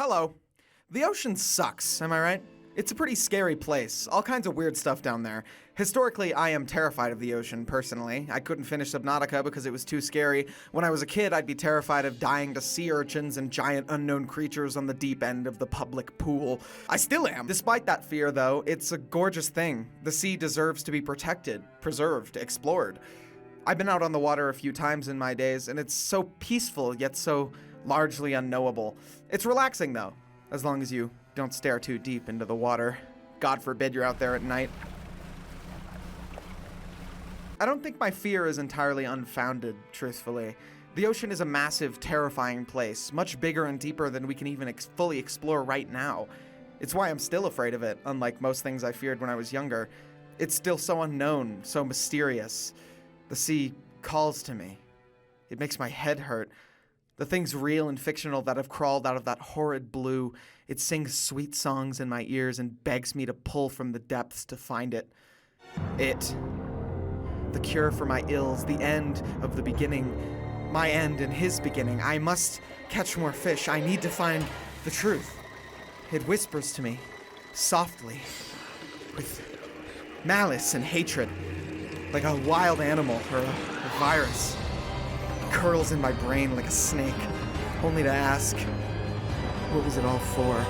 Hello. The ocean sucks, am I right? It's a pretty scary place. All kinds of weird stuff down there. Historically, I am terrified of the ocean, personally. I couldn't finish Subnautica because it was too scary. When I was a kid, I'd be terrified of dying to sea urchins and giant unknown creatures on the deep end of the public pool. I still am. Despite that fear, though, it's a gorgeous thing. The sea deserves to be protected, preserved, explored. I've been out on the water a few times in my days, and it's so peaceful, yet so largely unknowable. It's relaxing, though, as long as you don't stare too deep into the water. God forbid you're out there at night. I don't think my fear is entirely unfounded, truthfully. The ocean is a massive, terrifying place, much bigger and deeper than we can even fully explore right now. It's why I'm still afraid of it, unlike most things I feared when I was younger. It's still so unknown, so mysterious. The sea calls to me. It makes my head hurt. The things real and fictional that have crawled out of that horrid blue, it sings sweet songs in my ears and begs me to pull from the depths to find it. It. The cure for my ills, the end of the beginning. My end and his beginning. I must catch more fish. I need to find the truth. It whispers to me, softly, with malice and hatred, like a wild animal or a virus. It curls in my brain like a snake, only to ask, what was it all for?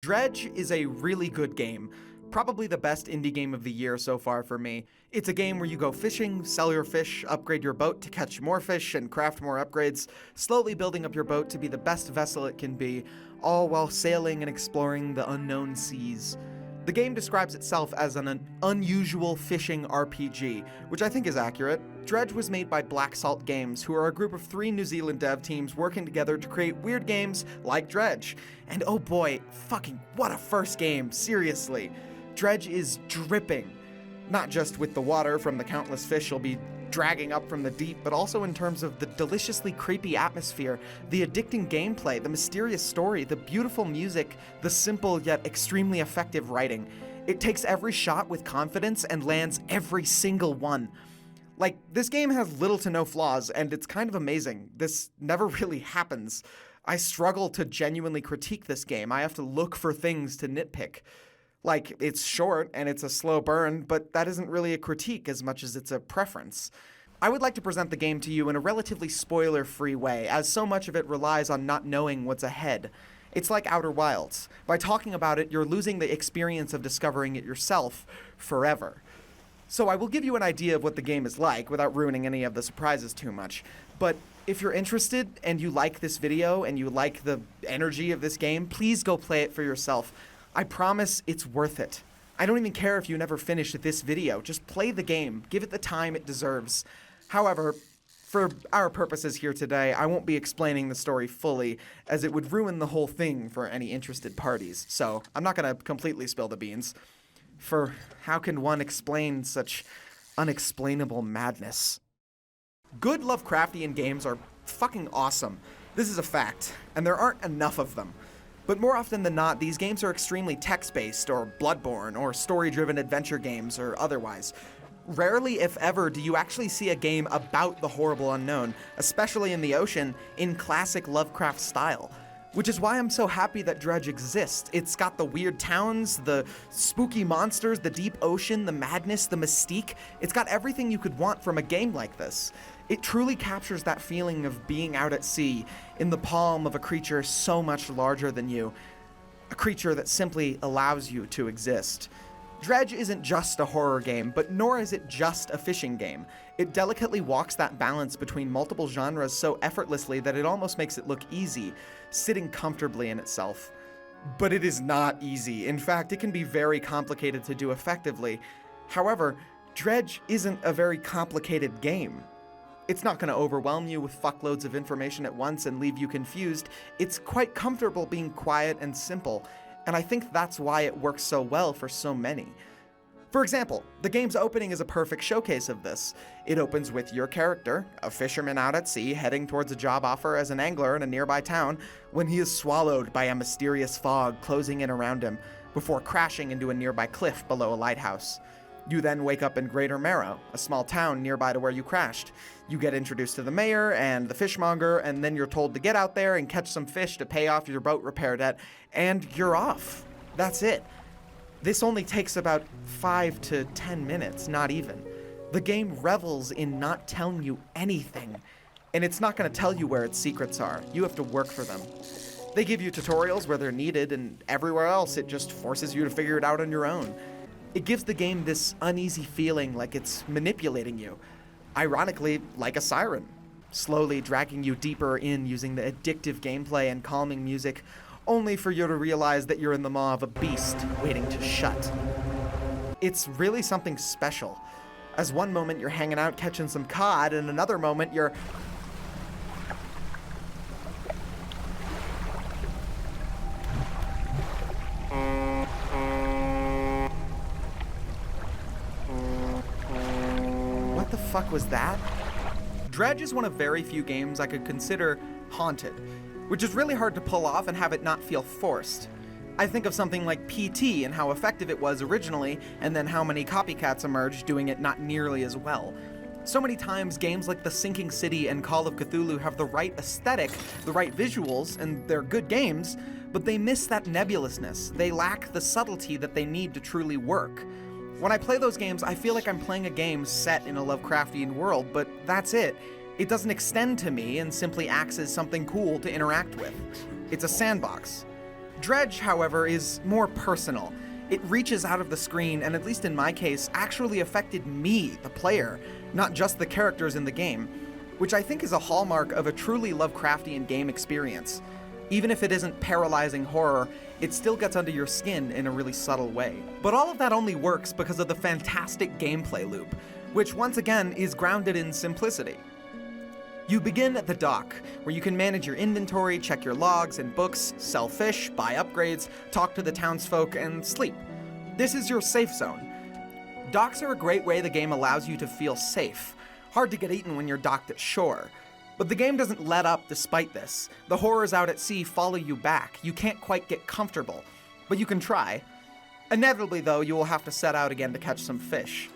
Dredge is a really good game. Probably the best indie game of the year so far for me. It's a game where you go fishing, sell your fish, upgrade your boat to catch more fish, and craft more upgrades, slowly building up your boat to be the best vessel it can be, all while sailing and exploring the unknown seas. The game describes itself as an unusual fishing RPG, which I think is accurate. Dredge was made by Black Salt Games, who are a group of 3 New Zealand dev teams working together to create weird games like Dredge. And oh boy, fucking what a first game, seriously. Dredge is dripping, not just with the water from the countless fish you'll be dragging up from the deep, but also in terms of the deliciously creepy atmosphere, the addicting gameplay, the mysterious story, the beautiful music, the simple yet extremely effective writing. It takes every shot with confidence and lands every single one. Like, this game has little to no flaws, and it's kind of amazing. This never really happens. I struggle to genuinely critique this game. I have to look for things to nitpick. Like, it's short and it's a slow burn, but that isn't really a critique as much as it's a preference. I would like to present the game to you in a relatively spoiler-free way, as so much of it relies on not knowing what's ahead. It's like Outer Wilds. By talking about it, you're losing the experience of discovering it yourself forever. So I will give you an idea of what the game is like without ruining any of the surprises too much. But if you're interested and you like this video and you like the energy of this game, please go play it for yourself. I promise it's worth it. I don't even care if you never finish this video. Just play the game. Give it the time it deserves. However, for our purposes here today, I won't be explaining the story fully, as it would ruin the whole thing for any interested parties. So I'm not going to completely spill the beans. For how can one explain such unexplainable madness? Good Lovecraftian games are fucking awesome. This is a fact, and there aren't enough of them. But more often than not, these games are extremely text-based, or Bloodborne, or story-driven adventure games, or otherwise. Rarely, if ever, do you actually see a game about the horrible unknown, especially in the ocean, in classic Lovecraft style. Which is why I'm so happy that Dredge exists. It's got the weird towns, the spooky monsters, the deep ocean, the madness, the mystique. It's got everything you could want from a game like this. It truly captures that feeling of being out at sea, in the palm of a creature so much larger than you. A creature that simply allows you to exist. Dredge isn't just a horror game, but nor is it just a fishing game. It delicately walks that balance between multiple genres so effortlessly that it almost makes it look easy, sitting comfortably in itself. But it is not easy. In fact, it can be very complicated to do effectively. However, Dredge isn't a very complicated game. It's not going to overwhelm you with fuckloads of information at once and leave you confused. It's quite comfortable being quiet and simple, and I think that's why it works so well for so many. For example, the game's opening is a perfect showcase of this. It opens with your character, a fisherman out at sea, heading towards a job offer as an angler in a nearby town, when he is swallowed by a mysterious fog closing in around him, before crashing into a nearby cliff below a lighthouse. You then wake up in Greater Marrow, a small town nearby to where you crashed. You get introduced to the mayor and the fishmonger, and then you're told to get out there and catch some fish to pay off your boat repair debt, and you're off. That's it. This only takes about 5 to 10 minutes, not even. The game revels in not telling you anything, and it's not going to tell you where its secrets are. You have to work for them. They give you tutorials where they're needed, and everywhere else it just forces you to figure it out on your own. It gives the game this uneasy feeling like it's manipulating you, ironically like a siren, slowly dragging you deeper in using the addictive gameplay and calming music, only for you to realize that you're in the maw of a beast waiting to shut. It's really something special, as one moment you're hanging out catching some cod, and another moment you're... What the fuck was that? Dredge is one of very few games I could consider haunted, which is really hard to pull off and have it not feel forced. I think of something like PT and how effective it was originally, and then how many copycats emerged doing it not nearly as well. So many times games like The Sinking City and Call of Cthulhu have the right aesthetic, the right visuals, and they're good games, but they miss that nebulousness. They lack the subtlety that they need to truly work. When I play those games, I feel like I'm playing a game set in a Lovecraftian world, but that's it. It doesn't extend to me and simply acts as something cool to interact with. It's a sandbox. Dredge, however, is more personal. It reaches out of the screen and, at least in my case, actually affected me, the player, not just the characters in the game, which I think is a hallmark of a truly Lovecraftian game experience. Even if it isn't paralyzing horror, it still gets under your skin in a really subtle way. But all of that only works because of the fantastic gameplay loop, which once again is grounded in simplicity. You begin at the dock, where you can manage your inventory, check your logs and books, sell fish, buy upgrades, talk to the townsfolk, and sleep. This is your safe zone. Docks are a great way the game allows you to feel safe. Hard to get eaten when you're docked at shore. But the game doesn't let up despite this. The horrors out at sea follow you back. You can't quite get comfortable, but you can try. Inevitably, though, you will have to set out again to catch some fish.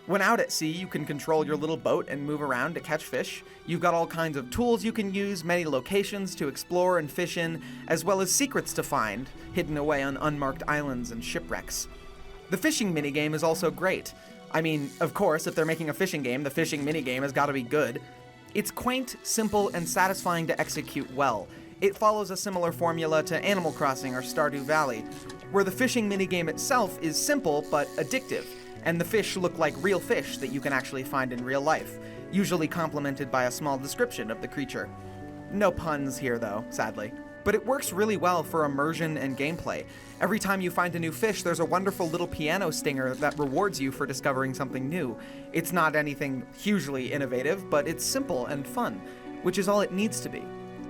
When out at sea, you can control your little boat and move around to catch fish. You've got all kinds of tools you can use, many locations to explore and fish in, as well as secrets to find, hidden away on unmarked islands and shipwrecks. The fishing minigame is also great. I mean, of course, if they're making a fishing game, the fishing minigame has got to be good. It's quaint, simple, and satisfying to execute well. It follows a similar formula to Animal Crossing or Stardew Valley, where the fishing minigame itself is simple but addictive, and the fish look like real fish that you can actually find in real life, usually complemented by a small description of the creature. No puns here though, sadly. But it works really well for immersion and gameplay. Every time you find a new fish, there's a wonderful little piano stinger that rewards you for discovering something new. It's not anything hugely innovative, but it's simple and fun, which is all it needs to be.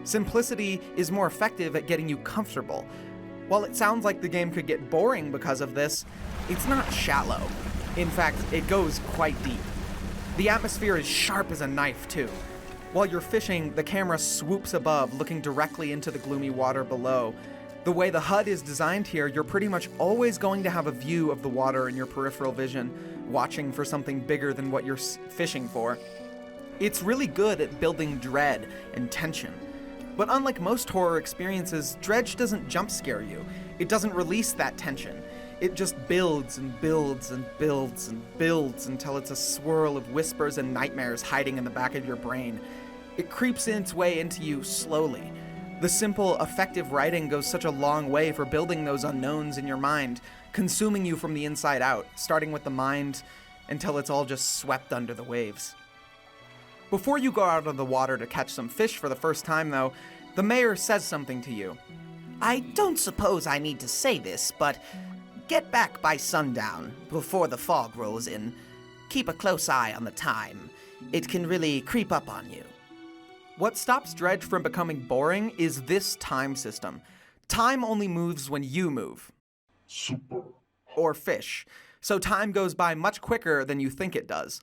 Simplicity is more effective at getting you comfortable. While it sounds like the game could get boring because of this, it's not shallow. In fact, it goes quite deep. The atmosphere is sharp as a knife, too. While you're fishing, the camera swoops above, looking directly into the gloomy water below. The way the HUD is designed here, you're pretty much always going to have a view of the water in your peripheral vision, watching for something bigger than what you're fishing for. It's really good at building dread and tension. But unlike most horror experiences, Dredge doesn't jump scare you. It doesn't release that tension. It just builds and builds and builds and builds until it's a swirl of whispers and nightmares hiding in the back of your brain. It creeps its way into you slowly. The simple, effective writing goes such a long way for building those unknowns in your mind, consuming you from the inside out, starting with the mind until it's all just swept under the waves. Before you go out on the water to catch some fish for the first time, though, the mayor says something to you. I don't suppose I need to say this, but get back by sundown, before the fog rolls in. Keep a close eye on the time. It can really creep up on you. What stops Dredge from becoming boring is this time system. Time only moves when you move. Super. Or fish. So time goes by much quicker than you think it does.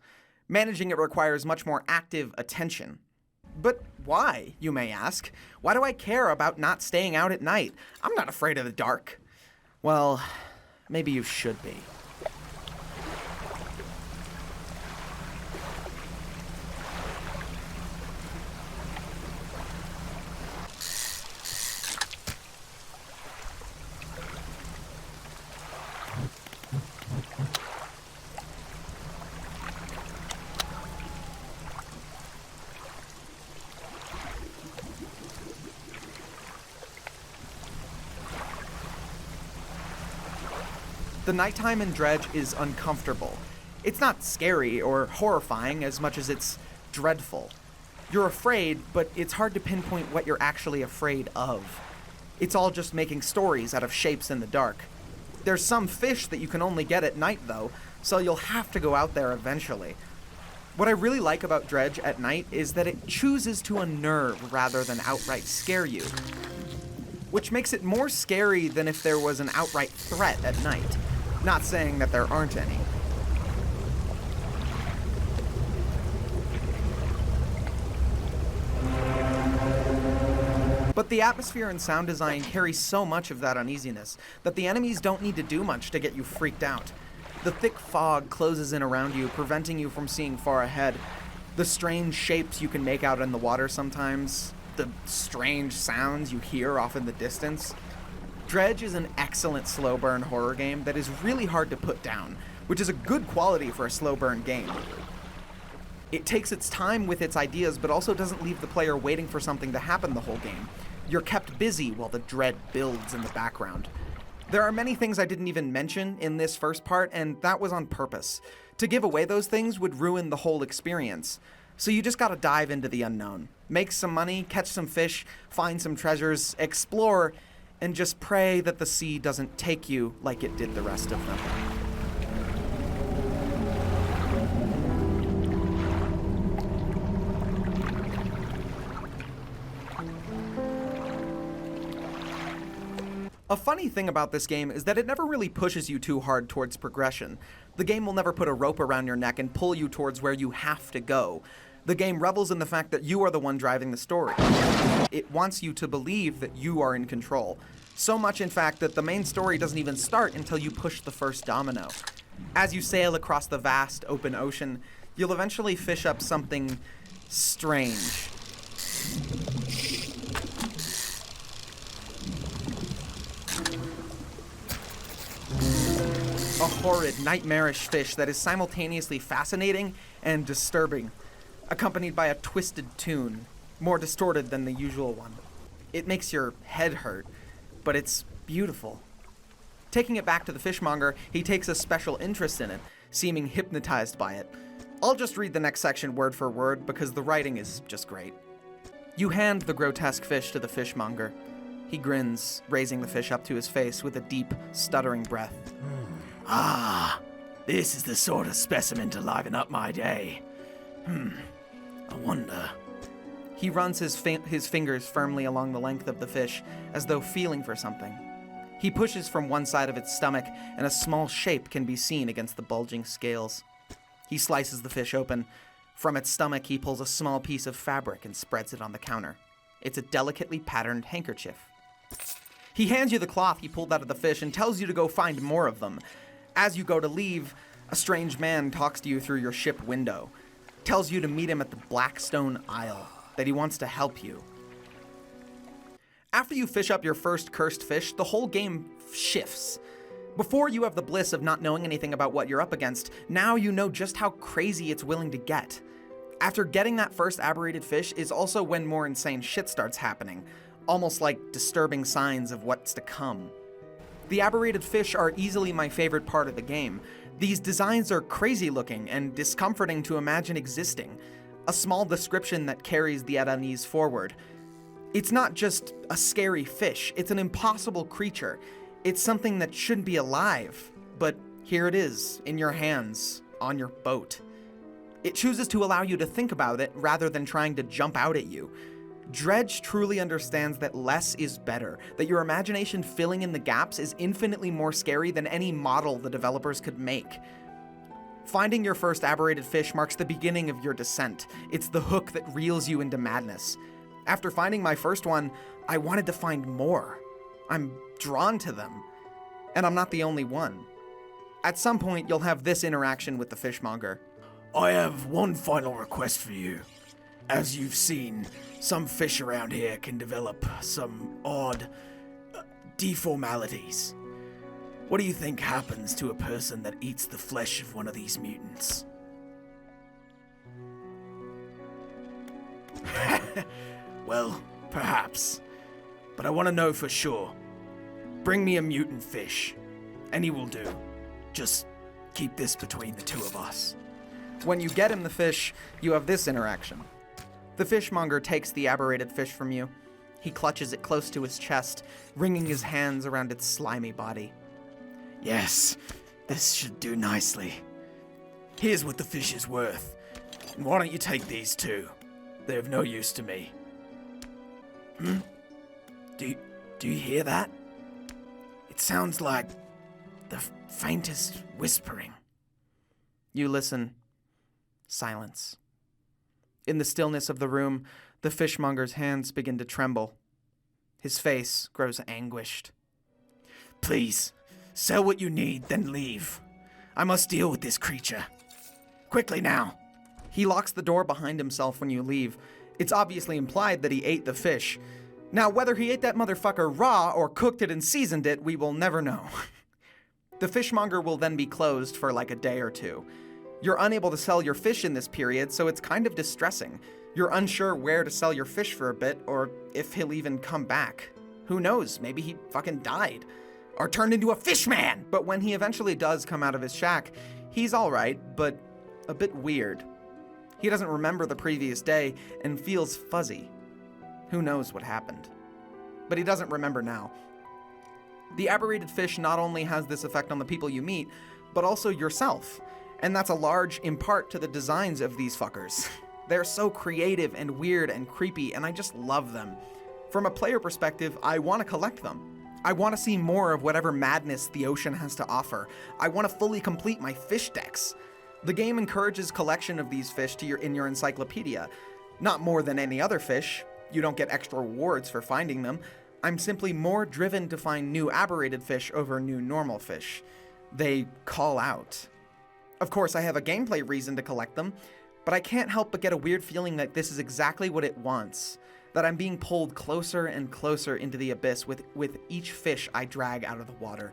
Managing it requires much more active attention. But why, you may ask? Why do I care about not staying out at night? I'm not afraid of the dark. Well, maybe you should be. The nighttime in Dredge is uncomfortable. It's not scary or horrifying as much as it's dreadful. You're afraid, but it's hard to pinpoint what you're actually afraid of. It's all just making stories out of shapes in the dark. There's some fish that you can only get at night, though, so you'll have to go out there eventually. What I really like about Dredge at night is that it chooses to unnerve rather than outright scare you, which makes it more scary than if there was an outright threat at night. Not saying that there aren't any. But the atmosphere and sound design carry so much of that uneasiness that the enemies don't need to do much to get you freaked out. The thick fog closes in around you, preventing you from seeing far ahead. The strange shapes you can make out in the water sometimes. The strange sounds you hear off in the distance. Dredge is an excellent slow burn horror game that is really hard to put down, which is a good quality for a slow burn game. It takes its time with its ideas, but also doesn't leave the player waiting for something to happen the whole game. You're kept busy while the dread builds in the background. There are many things I didn't even mention in this first part, and that was on purpose. To give away those things would ruin the whole experience. So you just gotta dive into the unknown. Make some money, catch some fish, find some treasures, explore, and just pray that the sea doesn't take you like it did the rest of them. A funny thing about this game is that it never really pushes you too hard towards progression. The game will never put a rope around your neck and pull you towards where you have to go. The game revels in the fact that you are the one driving the story. It wants you to believe that you are in control. So much, in fact, that the main story doesn't even start until you push the first domino. As you sail across the vast open ocean, you'll eventually fish up something strange. A horrid, nightmarish fish that is simultaneously fascinating and disturbing, accompanied by a twisted tune, more distorted than the usual one. It makes your head hurt, but it's beautiful. Taking it back to the fishmonger, he takes a special interest in it, seeming hypnotized by it. I'll just read the next section word for word because the writing is just great. You hand the grotesque fish to the fishmonger. He grins, raising the fish up to his face with a deep, stuttering breath. Ah, this is the sort of specimen to liven up my day. I wonder. He runs his fingers firmly along the length of the fish, as though feeling for something. He pushes from one side of its stomach, and a small shape can be seen against the bulging scales. He slices the fish open. From its stomach, he pulls a small piece of fabric and spreads it on the counter. It's a delicately patterned handkerchief. He hands you the cloth he pulled out of the fish and tells you to go find more of them. As you go to leave, a strange man talks to you through your ship window, tells you to meet him at the Blackstone Isle, that he wants to help you. After you fish up your first cursed fish, the whole game shifts. Before, you have the bliss of not knowing anything about what you're up against. Now you know just how crazy it's willing to get. After getting that first aberrated fish is also when more insane shit starts happening, almost like disturbing signs of what's to come. The aberrated fish are easily my favorite part of the game. These designs are crazy looking and discomforting to imagine existing. A small description that carries the unease forward. It's not just a scary fish, it's an impossible creature. It's something that shouldn't be alive, but here it is, in your hands, on your boat. It chooses to allow you to think about it rather than trying to jump out at you. Dredge truly understands that less is better, that your imagination filling in the gaps is infinitely more scary than any model the developers could make. Finding your first aberrated fish marks the beginning of your descent. It's the hook that reels you into madness. After finding my first one, I wanted to find more. I'm drawn to them. And I'm not the only one. At some point, you'll have this interaction with the fishmonger. I have one final request for you. As you've seen, some fish around here can develop some odd deformalities. What do you think happens to a person that eats the flesh of one of these mutants? Well, perhaps. But I want to know for sure. Bring me a mutant fish. Any will do. Just keep this between the two of us. When you get him the fish, you have this interaction. The fishmonger takes the aberrated fish from you. He clutches it close to his chest, wringing his hands around its slimy body. Yes, this should do nicely. Here's what the fish is worth. And why don't you take these too? They're of no use to me. Do you hear that? It sounds like the faintest whispering. You listen. Silence. In the stillness of the room, the fishmonger's hands begin to tremble. His face grows anguished. Please, sell what you need, then leave. I must deal with this creature. Quickly now. He locks the door behind himself when you leave. It's obviously implied that he ate the fish. Now, whether he ate that motherfucker raw or cooked it and seasoned it, we will never know. The fishmonger will then be closed for like a day or two. You're unable to sell your fish in this period, so it's kind of distressing. You're unsure where to sell your fish for a bit, or if he'll even come back. Who knows, maybe he fucking died. Or turned into a fish man! But when he eventually does come out of his shack, he's alright, but a bit weird. He doesn't remember the previous day and feels fuzzy. Who knows what happened? But he doesn't remember now. The aberrated fish not only has this effect on the people you meet, but also yourself. And that's a large in part to the designs of these fuckers. They're so creative and weird and creepy, and I just love them. From a player perspective, I want to collect them. I want to see more of whatever madness the ocean has to offer. I want to fully complete my fish decks. The game encourages collection of these fish in your encyclopedia. Not more than any other fish. You don't get extra rewards for finding them. I'm simply more driven to find new aberrated fish over new normal fish. They call out. Of course, I have a gameplay reason to collect them, but I can't help but get a weird feeling that this is exactly what it wants. That I'm being pulled closer and closer into the abyss with each fish I drag out of the water.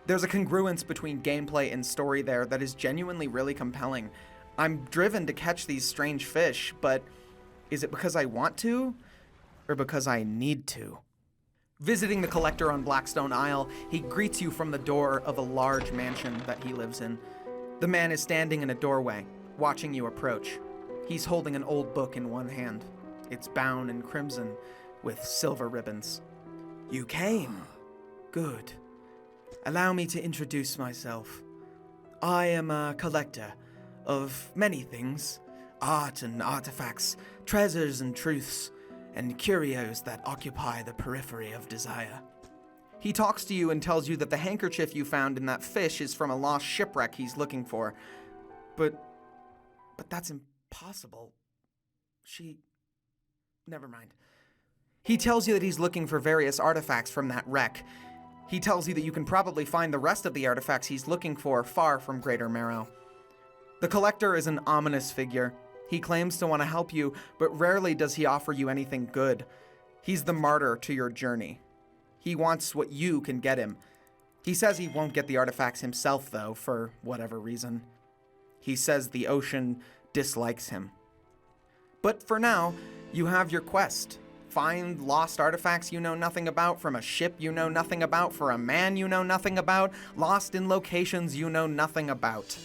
There's a congruence between gameplay and story there that is genuinely really compelling. I'm driven to catch these strange fish, but is it because I want to, or because I need to? Visiting the collector on Blackstone Isle, he greets you from the door of a large mansion that he lives in. The man is standing in a doorway, watching you approach. He's holding an old book in one hand. It's bound in crimson with silver ribbons. You came. Good. Allow me to introduce myself. I am a collector of many things. Art and artifacts, treasures and truths, and curios that occupy the periphery of desire. He talks to you and tells you that the handkerchief you found in that fish is from a lost shipwreck he's looking for. But that's impossible. Never mind. He tells you that he's looking for various artifacts from that wreck. He tells you that you can probably find the rest of the artifacts he's looking for far from Greater Marrow. The collector is an ominous figure. He claims to want to help you, but rarely does he offer you anything good. He's the martyr to your journey. He wants what you can get him. He says he won't get the artifacts himself, though, for whatever reason. He says the ocean dislikes him. But for now, you have your quest. Find lost artifacts you know nothing about from a ship you know nothing about, for a man you know nothing about, lost in locations you know nothing about.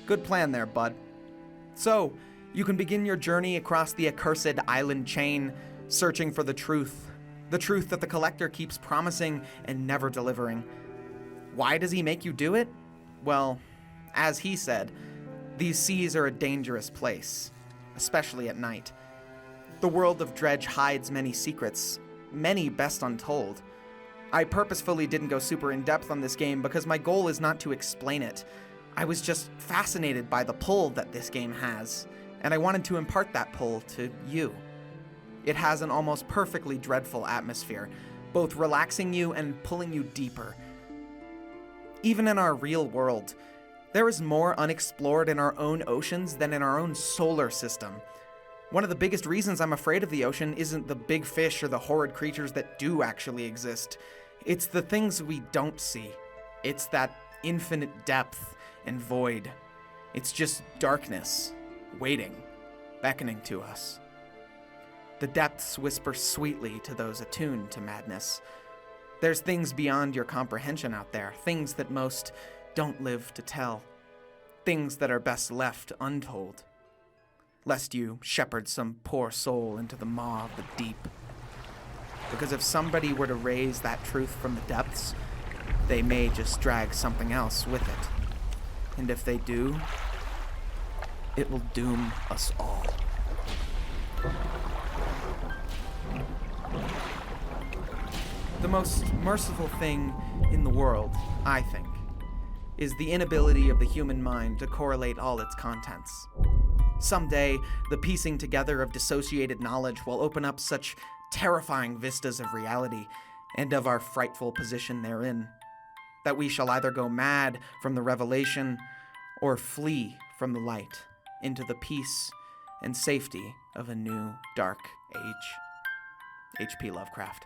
Good plan there, bud. So, you can begin your journey across the accursed island chain, searching for the truth that the collector keeps promising and never delivering. Why does he make you do it? Well, as he said, these seas are a dangerous place, especially at night. The world of Dredge hides many secrets, many best untold. I purposefully didn't go super in-depth on this game because my goal is not to explain it. I was just fascinated by the pull that this game has, and I wanted to impart that pull to you. It has an almost perfectly dreadful atmosphere, both relaxing you and pulling you deeper. Even in our real world, there is more unexplored in our own oceans than in our own solar system. One of the biggest reasons I'm afraid of the ocean isn't the big fish or the horrid creatures that do actually exist. It's the things we don't see. It's that infinite depth and void. It's just darkness, waiting, beckoning to us. The depths whisper sweetly to those attuned to madness. There's things beyond your comprehension out there, things that most don't live to tell, things that are best left untold, lest you shepherd some poor soul into the maw of the deep. Because if somebody were to raise that truth from the depths, they may just drag something else with it. And if they do, it will doom us all. The most merciful thing in the world, I think, is the inability of the human mind to correlate all its contents. Someday, the piecing together of dissociated knowledge will open up such terrifying vistas of reality and of our frightful position therein, that we shall either go mad from the revelation or flee from the light into the peace and safety of a new dark age. H.P. Lovecraft.